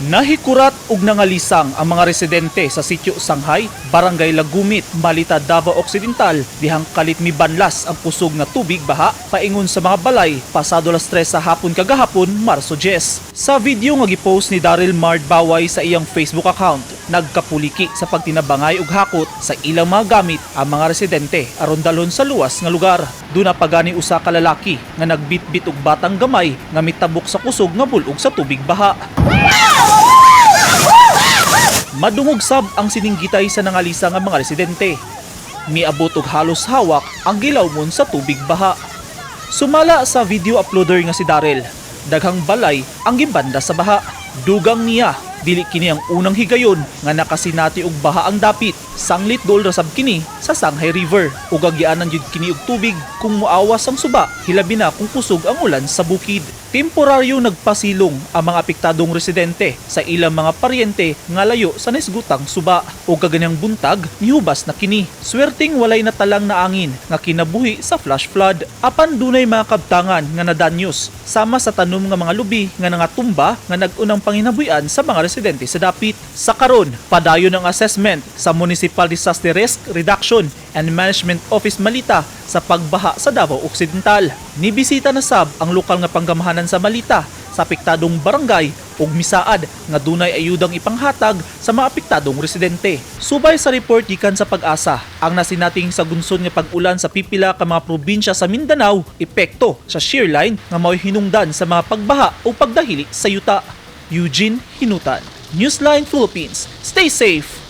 Nahikurat ug nangalisang ang mga residente sa sitio Sanghay, Barangay Lagumit, Malita, Davao Occidental dihang kalit mibanlas ang kusog na tubig baha paingon sa mga balay pasado alas 3 sa hapon kagahapon, Marso 10. Sa video nga gipost ni Daryl Mard Baway sa iyang Facebook account, nagkapuliki sa pagtinabangay ug hakot sa ilang mga gamit ang mga residente aron dalhon sa luwas nga lugar. Duna pagani usa ka lalaki nga nagbitbit og batang gamay nga mitabok sa kusog nga bulog sa tubig baha. Madungog sab ang sininggitay sa nangalisa nga mga residente. Miabot og halos hawak ang gilawmon sa tubig baha. Sumala sa video uploader nga si Daryl, daghang balay ang gibanda sa baha. Dugang niya, dili kini ang unang higayon nga nakasinati og baha ang dapit. Sanglit dol ra sab kini sa Sanghay River ug agianan jud kini og tubig kung moawas ang suba, hilabi na kung kusog ang ulan sa bukid. Temporaryo nagpasilong ang mga apektadong residente sa ilang mga paryente nga layo sa nasgutang suba ug kaganyang buntag nihubas na kini. Swerting walay natalang na angin nga kinabuhi sa flash flood apan dunay mga kabtangan nga nadanyos sama sa tanom nga mga lubi nga nangatumba nga nag-unang panginabuhian sa mga residente sa dapit. Sa karon, padayon ang assessment sa Municipal Disaster Risk Reduction and Management Office Malita sa pagbaha sa Davao Occidental. Nibisita na sab ang lokal nga panggamahanan sa Malita sa apektadong barangay ug misaad nga dunay ayudang ipanghatag sa mga apektadong residente. Subay sa report gikan sa Pag-asa, ang nasinating sagunson nga pag-ulan sa pipila ka mga probinsya sa Mindanao epekto sa shear line nga mao'y hinungdan sa mga pagbaha o pagdahili sa yuta. Eugene Hinutan, Newsline Philippines. Stay safe!